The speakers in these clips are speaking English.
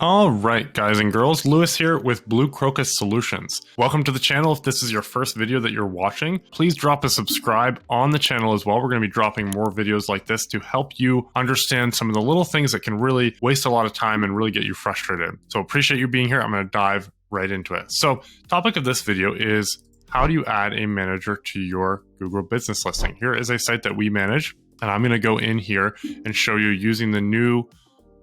All right, guys and girls, Lewis here with Blue Crocus Solutions. Welcome to the channel. If this is your first video that you're watching, please drop a subscribe on the channel as well. We're going to be dropping more videos like this to help you understand some of the little things that can really waste a lot of time and really get you frustrated. So appreciate you being here. I'm going to dive right into it. So topic of this video is how do you add a manager to your Google business listing? Here is a site that we manage, and I'm going to go in here and show you using the new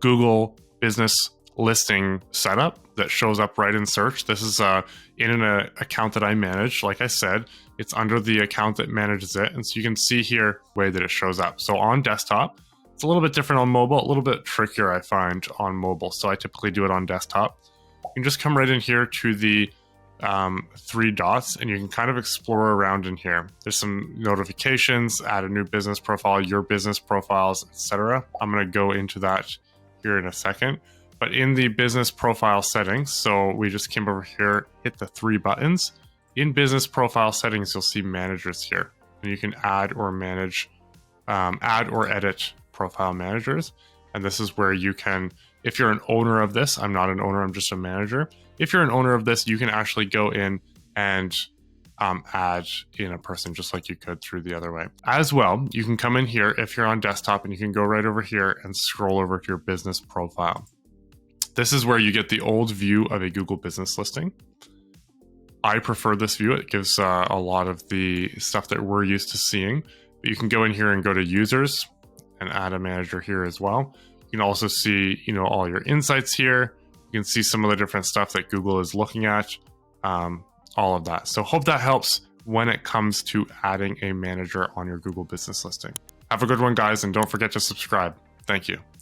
Google business listing setup that shows up right in search. This is in an account that I manage. Like I said, it's under the account that manages it. And so you can see here the way that it shows up. So on desktop, it's a little bit different on mobile, a little bit trickier I find on mobile. So I typically do it on desktop. You can just come right in here to the three dots and you can kind of explore around in here. There's some notifications, add a new business profile, your business profiles, etc. I'm going to go into that here in a second. But in the business profile settings, so we just came over here, hit the three buttons. In business profile settings, you'll see managers here. And you can add or manage, add or edit profile managers. And this is where you can, if you're an owner of this, I'm not an owner, I'm just a manager. If you're an owner of this, you can actually go in and add in a person just like you could through the other way. As well, you can come in here if you're on desktop and you can go right over here and scroll over to your business profile. This is where you get the old view of a Google business listing. I prefer this view. It gives a lot of the stuff that we're used to seeing. But you can go in here and go to users and add a manager here as well. You can also see, all your insights here. You can see some of the different stuff that Google is looking at, all of that. So hope that helps when it comes to adding a manager on your Google business listing. Have a good one, guys, and don't forget to subscribe. Thank you.